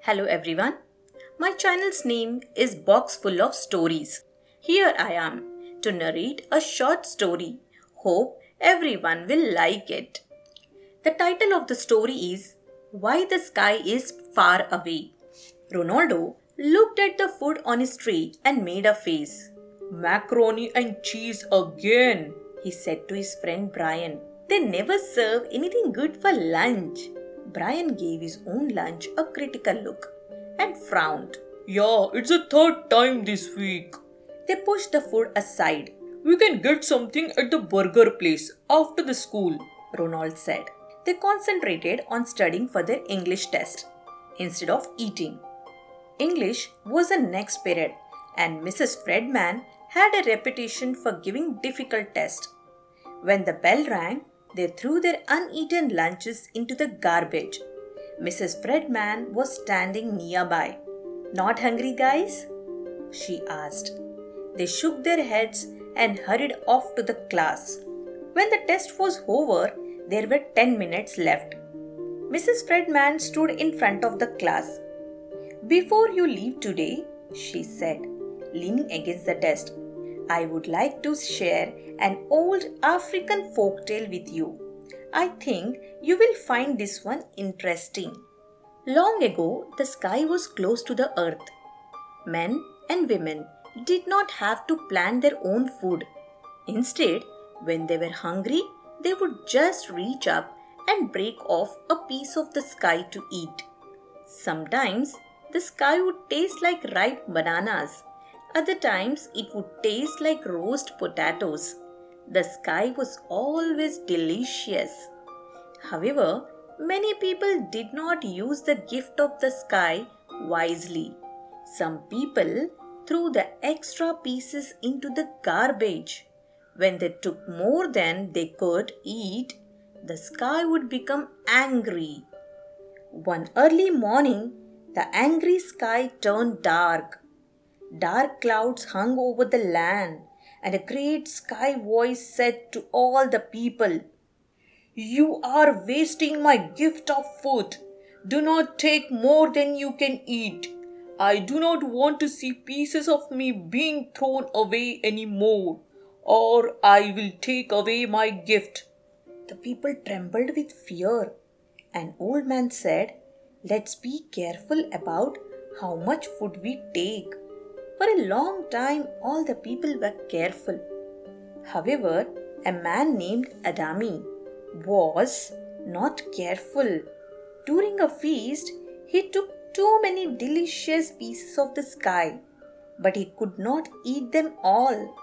Hello everyone. My channel's name is Box Full of Stories. Here I am to narrate a short story. Hope everyone will like it. The title of the story is Why the Sky is Far Away. Ronaldo looked at the food on his tray and made a face. Macaroni and cheese again, he said to his friend Brian. They never serve anything good for lunch. Brian gave his own lunch a critical look and frowned. Yeah, it's the third time this week. They pushed the food aside. We can get something at the burger place after the school, Ronald said. They concentrated on studying for their English test instead of eating. English was the next period, and Mrs. Fredman had a reputation for giving difficult tests. When the bell rang, they threw their uneaten lunches into the garbage. Mrs. Fredman was standing nearby. Not hungry, guys? She asked. They shook their heads and hurried off to the class. When the test was over, there were 10 minutes left. Mrs. Fredman stood in front of the class. Before you leave today, she said, leaning against the desk, I would like to share an old African folktale with you. I think you will find this one interesting. Long ago, the sky was close to the earth. Men and women did not have to plant their own food. Instead, when they were hungry, they would just reach up and break off a piece of the sky to eat. Sometimes, the sky would taste like ripe bananas. Other times, it would taste like roast potatoes. The sky was always delicious. However, many people did not use the gift of the sky wisely. Some people threw the extra pieces into the garbage. When they took more than they could eat, the sky would become angry. One early morning, the angry sky turned dark. Dark clouds hung over the land, and a great sky voice said to all the people, You are wasting my gift of food. Do not take more than you can eat. I do not want to see pieces of me being thrown away anymore, or I will take away my gift. The people trembled with fear. An old man said, Let's be careful about how much food we take. For a long time, all the people were careful. However, a man named Adami was not careful. During a feast, he took too many delicious pieces of the sky, but he could not eat them all.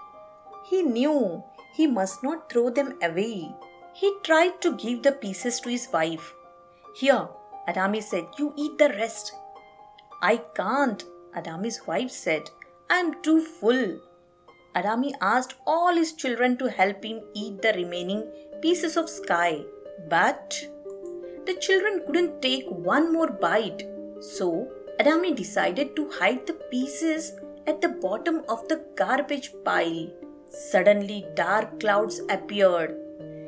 He knew he must not throw them away. He tried to give the pieces to his wife. Here, Adami said, you eat the rest. I can't, Adami's wife said. I am too full. Adami asked all his children to help him eat the remaining pieces of sky. But the children couldn't take one more bite. So Adami decided to hide the pieces at the bottom of the garbage pile. Suddenly dark clouds appeared.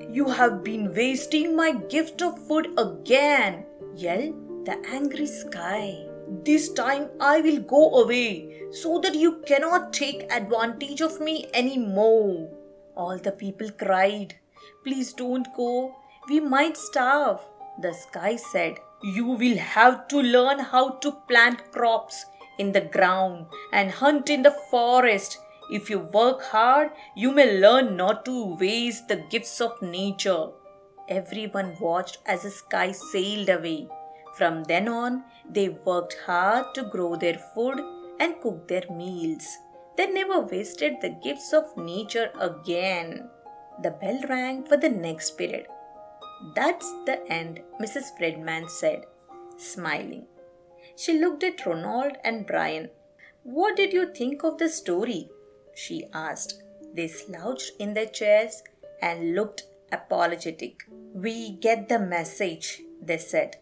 You have been wasting my gift of food again, yelled the angry sky. This time I will go away so that you cannot take advantage of me anymore. All the people cried, Please don't go. We might starve. The sky said, You will have to learn how to plant crops in the ground and hunt in the forest. If you work hard, you may learn not to waste the gifts of nature. Everyone watched as the sky sailed away. From then on, they worked hard to grow their food and cook their meals. They never wasted the gifts of nature again. The bell rang for the next period. That's the end, Mrs. Fredman said, smiling. She looked at Ronald and Brian. What did you think of the story? She asked. They slouched in their chairs and looked apologetic. We get the message, they said.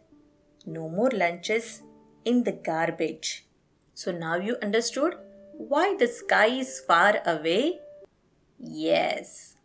No more lunches in the garbage. So now you understood why the sky is far away? Yes.